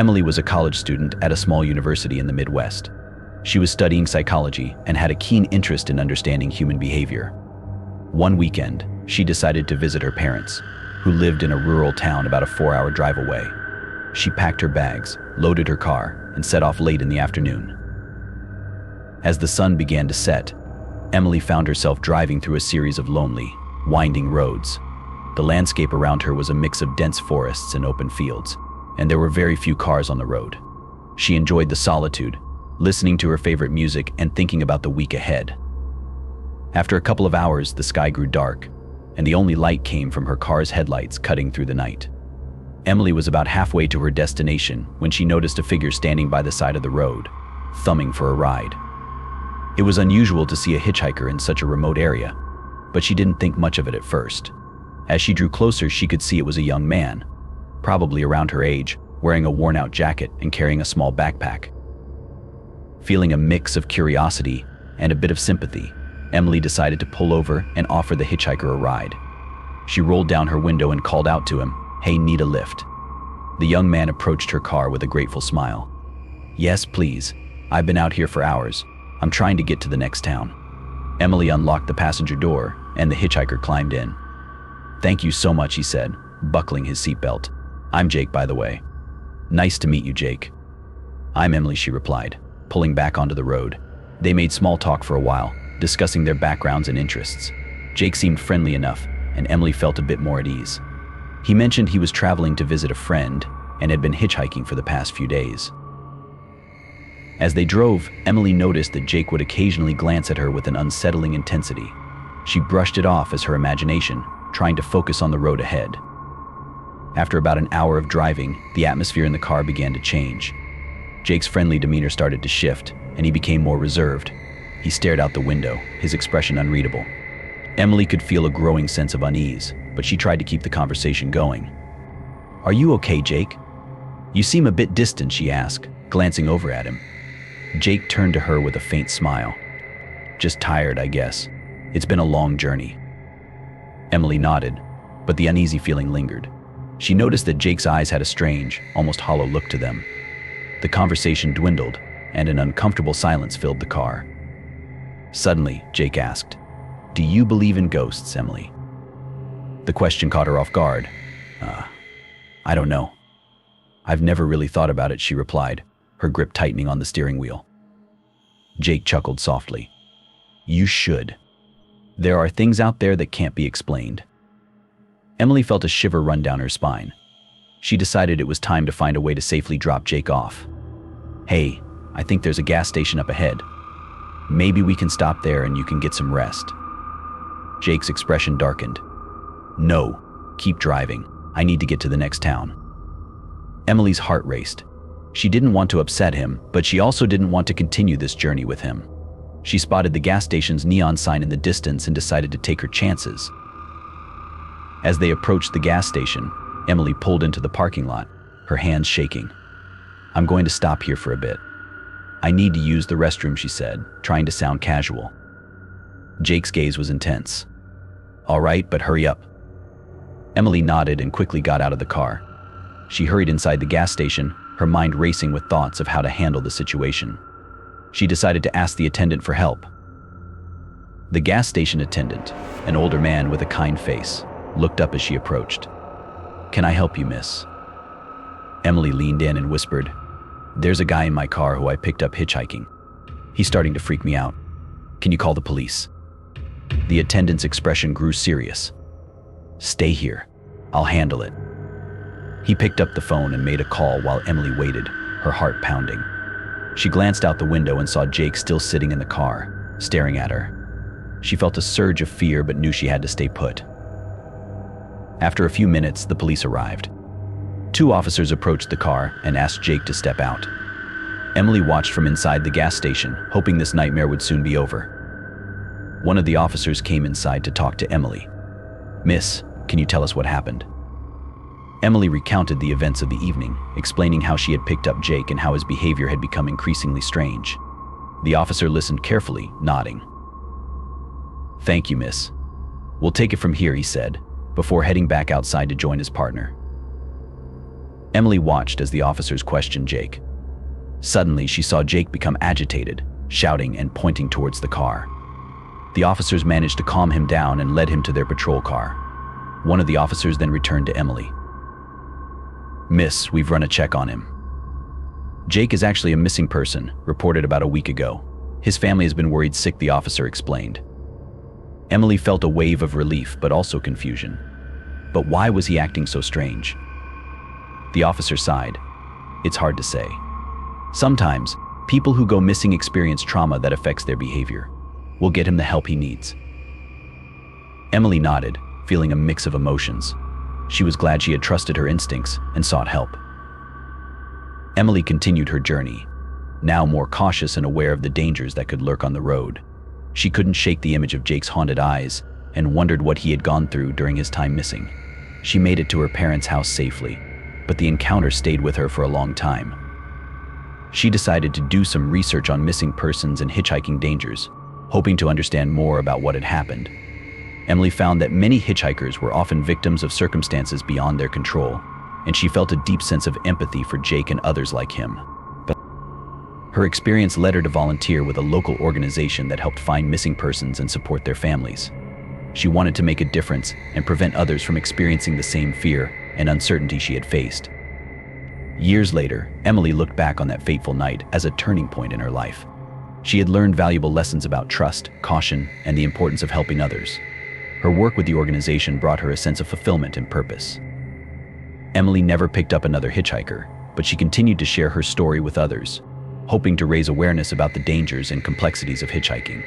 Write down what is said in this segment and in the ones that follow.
Emily was a college student at a small university in the Midwest. She was studying psychology and had a keen interest in understanding human behavior. One weekend, she decided to visit her parents, who lived in a rural town about a 4-hour drive away. She packed her bags, loaded her car, and set off late in the afternoon. As the sun began to set, Emily found herself driving through a series of lonely, winding roads. The landscape around her was a mix of dense forests and open fields, and there were very few cars on the road. She enjoyed the solitude, listening to her favorite music and thinking about the week ahead. After a couple of hours, the sky grew dark, and the only light came from her car's headlights cutting through the night. Emily was about halfway to her destination when she noticed a figure standing by the side of the road, thumbing for a ride. It was unusual to see a hitchhiker in such a remote area, but she didn't think much of it at first. As she drew closer, she could see it was a young man, probably around her age, wearing a worn-out jacket and carrying a small backpack. Feeling a mix of curiosity and a bit of sympathy, Emily decided to pull over and offer the hitchhiker a ride. She rolled down her window and called out to him, "Hey, need a lift?" The young man approached her car with a grateful smile. "Yes, please. I've been out here for hours. I'm trying to get to the next town." Emily unlocked the passenger door, and the hitchhiker climbed in. "Thank you so much," he said, buckling his seatbelt. "I'm Jake, by the way." "Nice to meet you, Jake." "I'm Emily," she replied, pulling back onto the road. They made small talk for a while, discussing their backgrounds and interests. Jake seemed friendly enough, and Emily felt a bit more at ease. He mentioned he was traveling to visit a friend and had been hitchhiking for the past few days. As they drove, Emily noticed that Jake would occasionally glance at her with an unsettling intensity. She brushed it off as her imagination, trying to focus on the road ahead. After about an hour of driving, the atmosphere in the car began to change. Jake's friendly demeanor started to shift, and he became more reserved. He stared out the window, his expression unreadable. Emily could feel a growing sense of unease, but she tried to keep the conversation going. "Are you okay, Jake? You seem a bit distant," she asked, glancing over at him. Jake turned to her with a faint smile. "Just tired, I guess. It's been a long journey." Emily nodded, but the uneasy feeling lingered. She noticed that Jake's eyes had a strange, almost hollow look to them. The conversation dwindled, and an uncomfortable silence filled the car. Suddenly, Jake asked, "Do you believe in ghosts, Emily?" The question caught her off guard. I don't know. I've never really thought about it," she replied, her grip tightening on the steering wheel. Jake chuckled softly. "You should. There are things out there that can't be explained." Emily felt a shiver run down her spine. She decided it was time to find a way to safely drop Jake off. "Hey, I think there's a gas station up ahead. Maybe we can stop there and you can get some rest." Jake's expression darkened. "No, keep driving. I need to get to the next town." Emily's heart raced. She didn't want to upset him, but she also didn't want to continue this journey with him. She spotted the gas station's neon sign in the distance and decided to take her chances. As they approached the gas station, Emily pulled into the parking lot, her hands shaking. "I'm going to stop here for a bit. I need to use the restroom," she said, trying to sound casual. Jake's gaze was intense. "All right, but hurry up." Emily nodded and quickly got out of the car. She hurried inside the gas station, her mind racing with thoughts of how to handle the situation. She decided to ask the attendant for help. The gas station attendant, an older man with a kind face, looked up as she approached. "Can I help you, miss?" Emily leaned in and whispered, "There's a guy in my car who I picked up hitchhiking. He's starting to freak me out. Can you call the police?" The attendant's expression grew serious. "Stay here. I'll handle it." He picked up the phone and made a call while Emily waited, her heart pounding. She glanced out the window and saw Jake still sitting in the car, staring at her. She felt a surge of fear but knew she had to stay put. After a few minutes, the police arrived. 2 officers approached the car and asked Jake to step out. Emily watched from inside the gas station, hoping this nightmare would soon be over. One of the officers came inside to talk to Emily. "Miss, can you tell us what happened?" Emily recounted the events of the evening, explaining how she had picked up Jake and how his behavior had become increasingly strange. The officer listened carefully, nodding. "Thank you, miss. We'll take it from here," he said, before heading back outside to join his partner. Emily watched as the officers questioned Jake. Suddenly, she saw Jake become agitated, shouting and pointing towards the car. The officers managed to calm him down and led him to their patrol car. One of the officers then returned to Emily. "Miss, we've run a check on him. Jake is actually a missing person, reported about a week ago. His family has been worried sick," the officer explained. Emily felt a wave of relief, but also confusion. But why was he acting so strange? The officer sighed. "It's hard to say. Sometimes, people who go missing experience trauma that affects their behavior. We'll get him the help he needs." Emily nodded, feeling a mix of emotions. She was glad she had trusted her instincts and sought help. Emily continued her journey, now more cautious and aware of the dangers that could lurk on the road. She couldn't shake the image of Jake's haunted eyes and wondered what he had gone through during his time missing. She made it to her parents' house safely, but the encounter stayed with her for a long time. She decided to do some research on missing persons and hitchhiking dangers, hoping to understand more about what had happened. Emily found that many hitchhikers were often victims of circumstances beyond their control, and she felt a deep sense of empathy for Jake and others like him. But her experience led her to volunteer with a local organization that helped find missing persons and support their families. She wanted to make a difference and prevent others from experiencing the same fear and uncertainty she had faced. Years later, Emily looked back on that fateful night as a turning point in her life. She had learned valuable lessons about trust, caution, and the importance of helping others. Her work with the organization brought her a sense of fulfillment and purpose. Emily never picked up another hitchhiker, but she continued to share her story with others, hoping to raise awareness about the dangers and complexities of hitchhiking.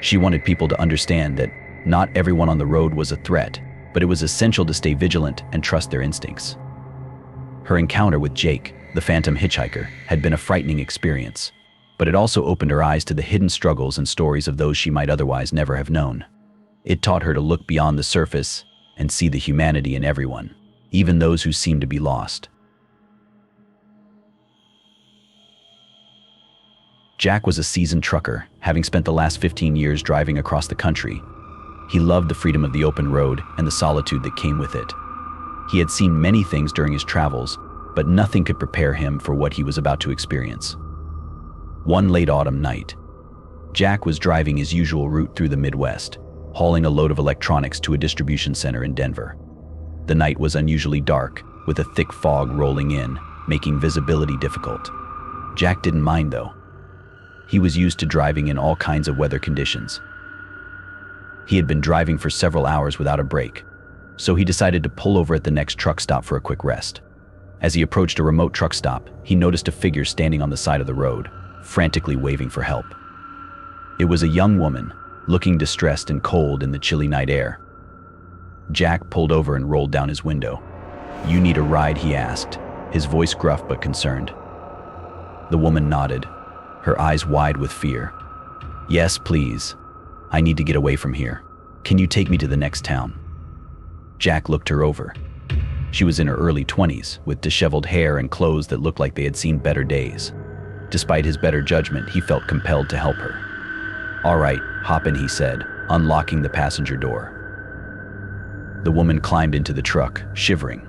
She wanted people to understand that not everyone on the road was a threat, but it was essential to stay vigilant and trust their instincts. Her encounter with Jake, the Phantom Hitchhiker, had been a frightening experience, but it also opened her eyes to the hidden struggles and stories of those she might otherwise never have known. It taught her to look beyond the surface and see the humanity in everyone, even those who seem to be lost. Jack was a seasoned trucker, having spent the last 15 years driving across the country. He loved the freedom of the open road and the solitude that came with it. He had seen many things during his travels, but nothing could prepare him for what he was about to experience. One late autumn night, Jack was driving his usual route through the Midwest, hauling a load of electronics to a distribution center in Denver. The night was unusually dark, with a thick fog rolling in, making visibility difficult. Jack didn't mind, though. He was used to driving in all kinds of weather conditions. He had been driving for several hours without a break, so he decided to pull over at the next truck stop for a quick rest. As he approached a remote truck stop, he noticed a figure standing on the side of the road, frantically waving for help. It was a young woman, looking distressed and cold in the chilly night air. Jack pulled over and rolled down his window. "You need a ride?" he asked, his voice gruff but concerned. The woman nodded, her eyes wide with fear. "Yes, please. I need to get away from here. Can you take me to the next town?" Jack looked her over. She was in her early 20s, with disheveled hair and clothes that looked like they had seen better days. Despite his better judgment, he felt compelled to help her. "All right, hop in," he said, unlocking the passenger door. The woman climbed into the truck, shivering.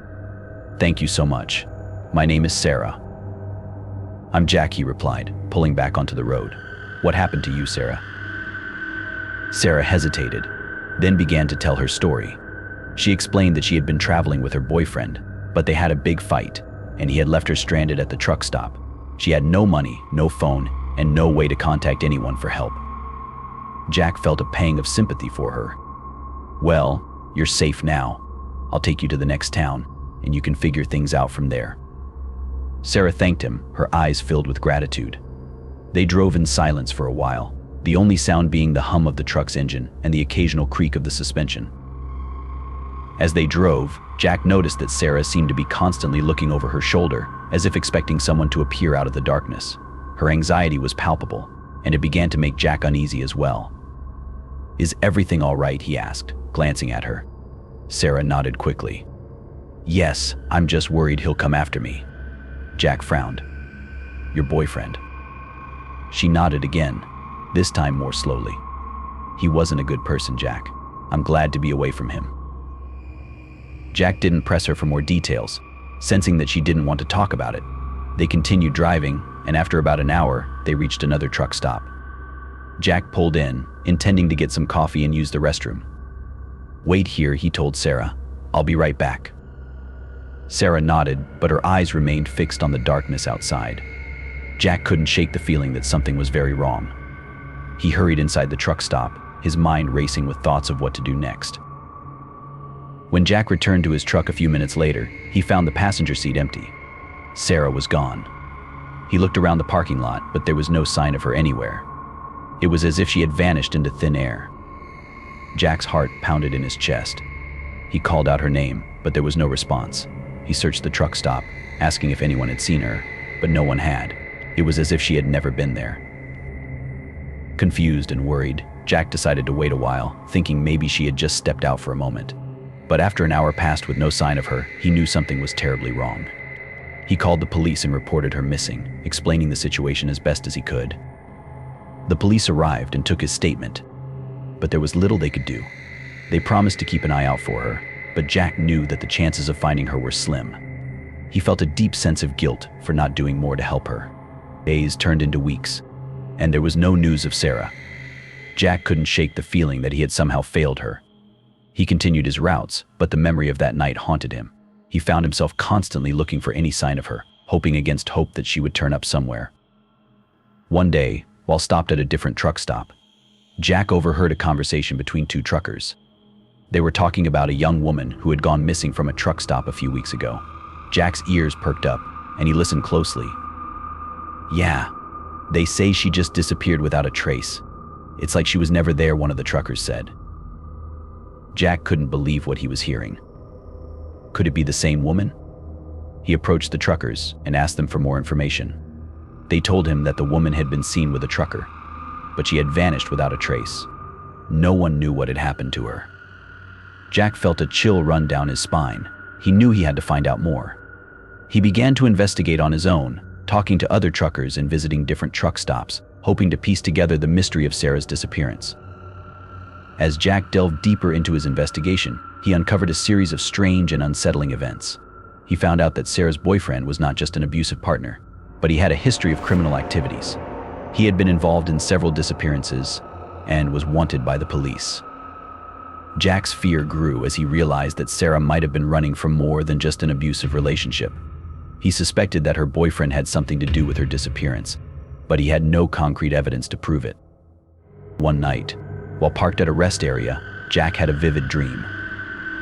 "Thank you so much. My name is Sarah." "I'm Jack," he replied, pulling back onto the road. "What happened to you, Sarah?" Sarah hesitated, then began to tell her story. She explained that she had been traveling with her boyfriend, but they had a big fight, and he had left her stranded at the truck stop. She had no money, no phone, and no way to contact anyone for help. Jack felt a pang of sympathy for her. "Well, you're safe now. I'll take you to the next town, and you can figure things out from there." Sarah thanked him, her eyes filled with gratitude. They drove in silence for a while, the only sound being the hum of the truck's engine and the occasional creak of the suspension. As they drove, Jack noticed that Sarah seemed to be constantly looking over her shoulder, as if expecting someone to appear out of the darkness. Her anxiety was palpable, and it began to make Jack uneasy as well. "Is everything all right?" he asked, glancing at her. Sarah nodded quickly. "Yes, I'm just worried he'll come after me." Jack frowned. "Your boyfriend?" She nodded again, this time more slowly. "He wasn't a good person, Jack. I'm glad to be away from him." Jack didn't press her for more details, Sensing that she didn't want to talk about it, they continued driving, and after about an hour, they reached another truck stop. Jack pulled in, intending to get some coffee and use the restroom. "Wait here," he told Sarah. "I'll be right back." Sarah nodded, but her eyes remained fixed on the darkness outside. Jack couldn't shake the feeling that something was very wrong. He hurried inside the truck stop, his mind racing with thoughts of what to do next. When Jack returned to his truck a few minutes later, he found the passenger seat empty. Sarah was gone. He looked around the parking lot, but there was no sign of her anywhere. It was as if she had vanished into thin air. Jack's heart pounded in his chest. He called out her name, but there was no response. He searched the truck stop, asking if anyone had seen her, but no one had. It was as if she had never been there. Confused and worried, Jack decided to wait a while, thinking maybe she had just stepped out for a moment. But after an hour passed with no sign of her, he knew something was terribly wrong. He called the police and reported her missing, explaining the situation as best as he could. The police arrived and took his statement, but there was little they could do. They promised to keep an eye out for her, but Jack knew that the chances of finding her were slim. He felt a deep sense of guilt for not doing more to help her. Days turned into weeks, and there was no news of Sarah. Jack couldn't shake the feeling that he had somehow failed her. He continued his routes, but the memory of that night haunted him. He found himself constantly looking for any sign of her, hoping against hope that she would turn up somewhere. One day, while stopped at a different truck stop, Jack overheard a conversation between two truckers. They were talking about a young woman who had gone missing from a truck stop a few weeks ago. Jack's ears perked up, and he listened closely. "Yeah, they say she just disappeared without a trace. It's like she was never there," one of the truckers said. Jack couldn't believe what he was hearing. Could it be the same woman? He approached the truckers and asked them for more information. They told him that the woman had been seen with a trucker, but she had vanished without a trace. No one knew what had happened to her. Jack felt a chill run down his spine. He knew he had to find out more. He began to investigate on his own, talking to other truckers and visiting different truck stops, hoping to piece together the mystery of Sarah's disappearance. As Jack delved deeper into his investigation, he uncovered a series of strange and unsettling events. He found out that Sarah's boyfriend was not just an abusive partner, but he had a history of criminal activities. He had been involved in several disappearances and was wanted by the police. Jack's fear grew as he realized that Sarah might have been running from more than just an abusive relationship. He suspected that her boyfriend had something to do with her disappearance, but he had no concrete evidence to prove it. One night, while parked at a rest area, Jack had a vivid dream.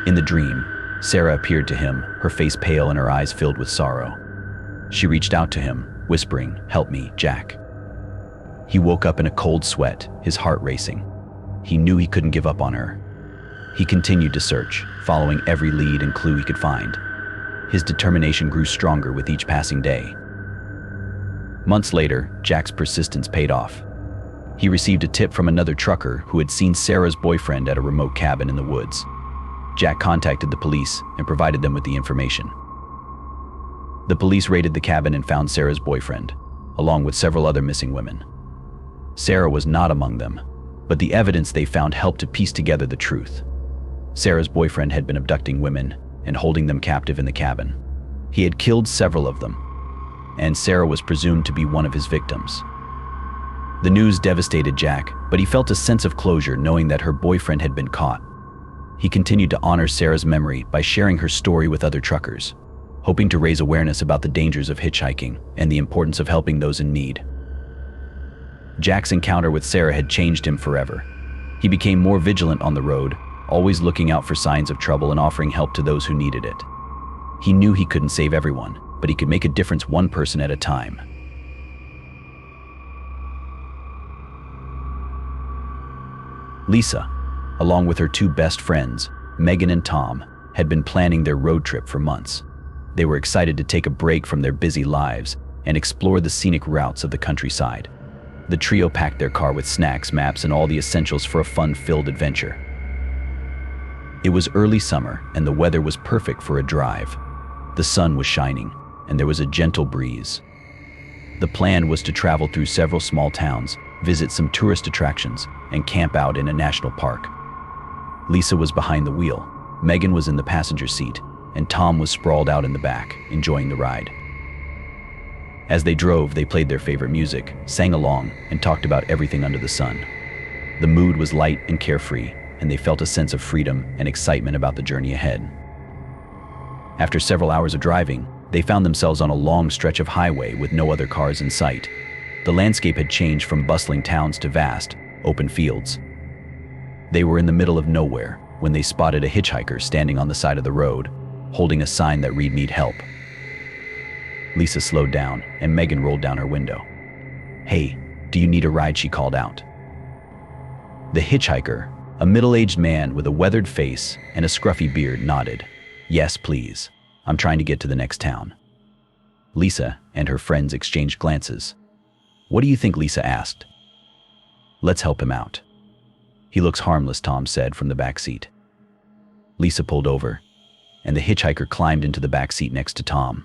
In the dream, Sarah appeared to him, her face pale and her eyes filled with sorrow. She reached out to him, whispering, "Help me, Jack." He woke up in a cold sweat, his heart racing. He knew he couldn't give up on her. He continued to search, following every lead and clue he could find. His determination grew stronger with each passing day. Months later, Jack's persistence paid off. He received a tip from another trucker who had seen Sarah's boyfriend at a remote cabin in the woods. Jack contacted the police and provided them with the information. The police raided the cabin and found Sarah's boyfriend, along with several other missing women. Sarah was not among them, but the evidence they found helped to piece together the truth. Sarah's boyfriend had been abducting women and holding them captive in the cabin. He had killed several of them, and Sarah was presumed to be one of his victims. The news devastated Jack, but he felt a sense of closure knowing that her boyfriend had been caught. He continued to honor Sarah's memory by sharing her story with other truckers, hoping to raise awareness about the dangers of hitchhiking and the importance of helping those in need. Jack's encounter with Sarah had changed him forever. He became more vigilant on the road, always looking out for signs of trouble and offering help to those who needed it. He knew he couldn't save everyone, but he could make a difference one person at a time. Lisa, along with her two best friends, Megan and Tom, had been planning their road trip for months. They were excited to take a break from their busy lives and explore the scenic routes of the countryside. The trio packed their car with snacks, maps, and all the essentials for a fun-filled adventure. It was early summer, and the weather was perfect for a drive. The sun was shining, and there was a gentle breeze. The plan was to travel through several small towns, visit some tourist attractions, and camp out in a national park. Lisa was behind the wheel. Megan was in the passenger seat, and Tom was sprawled out in the back, enjoying the ride. As they drove, they played their favorite music, sang along, and talked about everything under the sun. The mood was light and carefree, and they felt a sense of freedom and excitement about the journey ahead. After several hours of driving, they found themselves on a long stretch of highway with no other cars in sight. The landscape had changed from bustling towns to vast, open fields. They were in the middle of nowhere when they spotted a hitchhiker standing on the side of the road, holding a sign that read "Need help." Lisa slowed down, and Megan rolled down her window. "Hey, do you need a ride?" she called out. The hitchhiker, a middle-aged man with a weathered face and a scruffy beard, nodded. "Yes, please. I'm trying to get to the next town." Lisa and her friends exchanged glances. "What do you think?" Lisa asked. "Let's help him out." "He looks harmless," Tom said from the back seat. Lisa pulled over, and the hitchhiker climbed into the back seat next to Tom.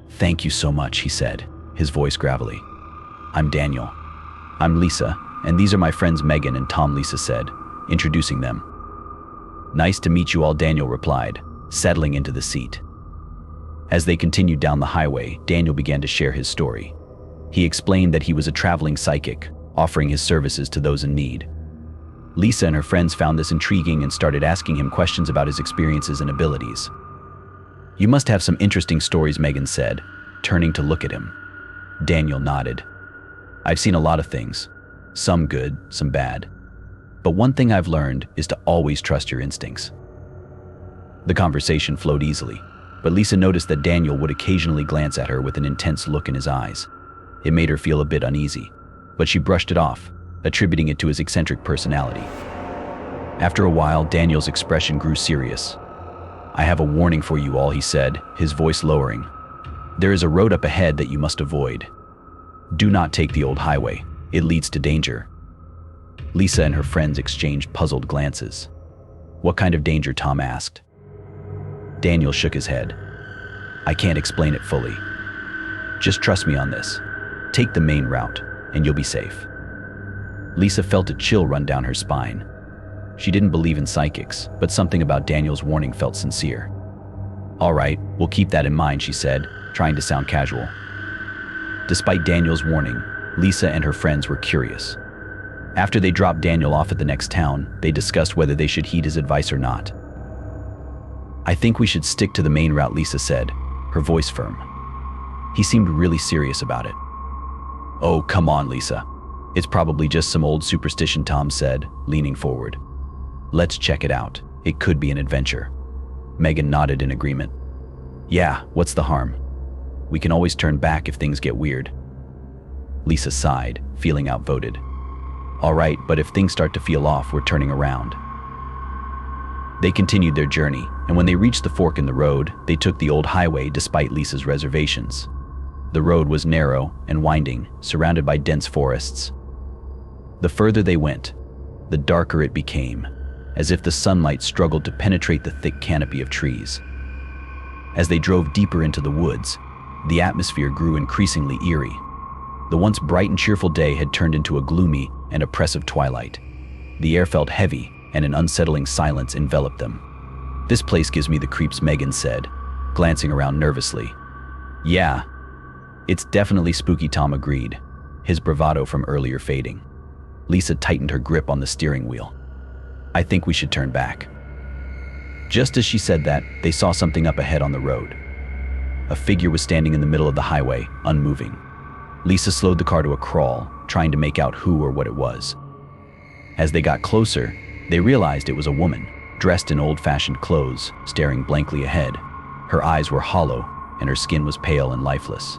"Thank you so much," he said, his voice gravelly. "I'm Daniel." "I'm Lisa, and these are my friends Megan and Tom," Lisa said, introducing them. "Nice to meet you all," Daniel replied, settling into the seat. As they continued down the highway, Daniel began to share his story. He explained that he was a traveling psychic, offering his services to those in need. Lisa and her friends found this intriguing and started asking him questions about his experiences and abilities. "You must have some interesting stories," Megan said, turning to look at him. Daniel nodded. "I've seen a lot of things, some good, some bad. But one thing I've learned is to always trust your instincts." The conversation flowed easily, but Lisa noticed that Daniel would occasionally glance at her with an intense look in his eyes. It made her feel a bit uneasy, but she brushed it off, attributing it to his eccentric personality. After a while, Daniel's expression grew serious. "I have a warning for you all," he said, his voice lowering. "There is a road up ahead that you must avoid. Do not take the old highway. It leads to danger." Lisa and her friends exchanged puzzled glances. "What kind of danger?" Tom asked. Daniel shook his head. "I can't explain it fully. Just trust me on this. Take the main route, and you'll be safe." Lisa felt a chill run down her spine. She didn't believe in psychics, but something about Daniel's warning felt sincere. "All right, we'll keep that in mind," she said, trying to sound casual. Despite Daniel's warning, Lisa and her friends were curious. After they dropped Daniel off at the next town, they discussed whether they should heed his advice or not. "I think we should stick to the main route," Lisa said, her voice firm. He seemed really serious about it. "Oh, come on, Lisa. It's probably just some old superstition," Tom said, leaning forward. "Let's check it out. It could be an adventure." Megan nodded in agreement. "Yeah, what's the harm? We can always turn back if things get weird." Lisa sighed, feeling outvoted. "All right, but if things start to feel off, we're turning around." They continued their journey, and when they reached the fork in the road, they took the old highway despite Lisa's reservations. The road was narrow and winding, surrounded by dense forests. The further they went, the darker it became, as if the sunlight struggled to penetrate the thick canopy of trees. As they drove deeper into the woods, the atmosphere grew increasingly eerie. The once bright and cheerful day had turned into a gloomy and oppressive twilight. The air felt heavy, and an unsettling silence enveloped them. "This place gives me the creeps," Megan said, glancing around nervously. "Yeah, it's definitely spooky," Tom agreed, his bravado from earlier fading. Lisa tightened her grip on the steering wheel. "I think we should turn back." Just as she said that, they saw something up ahead on the road. A figure was standing in the middle of the highway, unmoving. Lisa slowed the car to a crawl, trying to make out who or what it was. As they got closer, they realized it was a woman, dressed in old-fashioned clothes, staring blankly ahead. Her eyes were hollow, and her skin was pale and lifeless.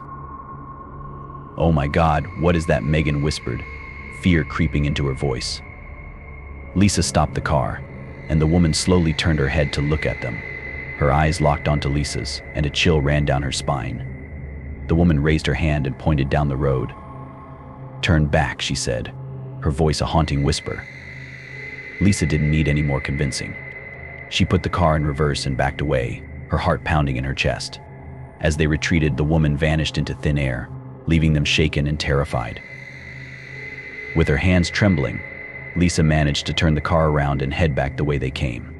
"Oh my God, what is that?" Megan whispered, fear creeping into her voice. Lisa stopped the car, and the woman slowly turned her head to look at them. Her eyes locked onto Lisa's, and a chill ran down her spine. The woman raised her hand and pointed down the road. "Turn back," she said, her voice a haunting whisper. Lisa didn't need any more convincing. She put the car in reverse and backed away, her heart pounding in her chest. As they retreated, the woman vanished into thin air, leaving them shaken and terrified. With her hands trembling, Lisa managed to turn the car around and head back the way they came.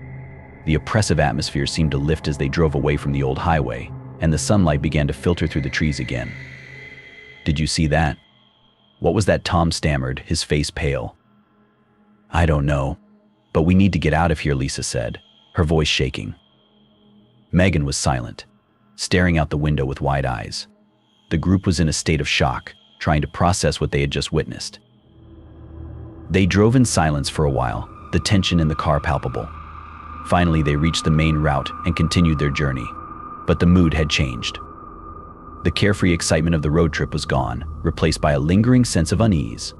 The oppressive atmosphere seemed to lift as they drove away from the old highway, and the sunlight began to filter through the trees again. "Did you see that?" "What was that?" Tom stammered, his face pale. "I don't know, but we need to get out of here," Lisa said, her voice shaking. Megan was silent, staring out the window with wide eyes. The group was in a state of shock, trying to process what they had just witnessed. They drove in silence for a while, the tension in the car palpable. Finally, they reached the main route and continued their journey, but the mood had changed. The carefree excitement of the road trip was gone, replaced by a lingering sense of unease.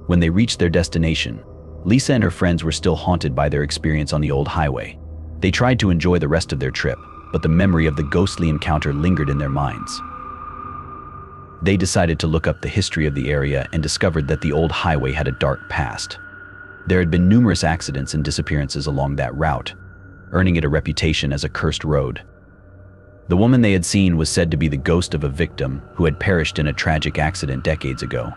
When they reached their destination, Lisa and her friends were still haunted by their experience on the old highway. They tried to enjoy the rest of their trip, but the memory of the ghostly encounter lingered in their minds. They decided to look up the history of the area and discovered that the old highway had a dark past. There had been numerous accidents and disappearances along that route, earning it a reputation as a cursed road. The woman they had seen was said to be the ghost of a victim who had perished in a tragic accident decades ago.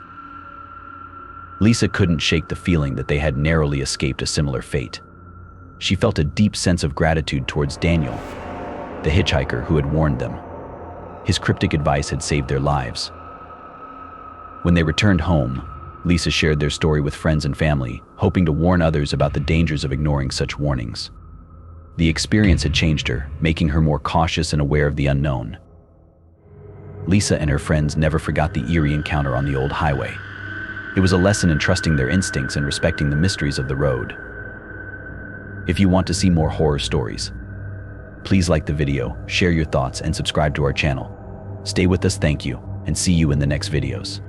Lisa couldn't shake the feeling that they had narrowly escaped a similar fate. She felt a deep sense of gratitude towards Daniel, the hitchhiker who had warned them. His cryptic advice had saved their lives. When they returned home, Lisa shared their story with friends and family, hoping to warn others about the dangers of ignoring such warnings. The experience had changed her, making her more cautious and aware of the unknown. Lisa and her friends never forgot the eerie encounter on the old highway. It was a lesson in trusting their instincts and respecting the mysteries of the road. If you want to see more horror stories, please like the video, share your thoughts, and subscribe to our channel. Stay with us, thank you, and see you in the next videos.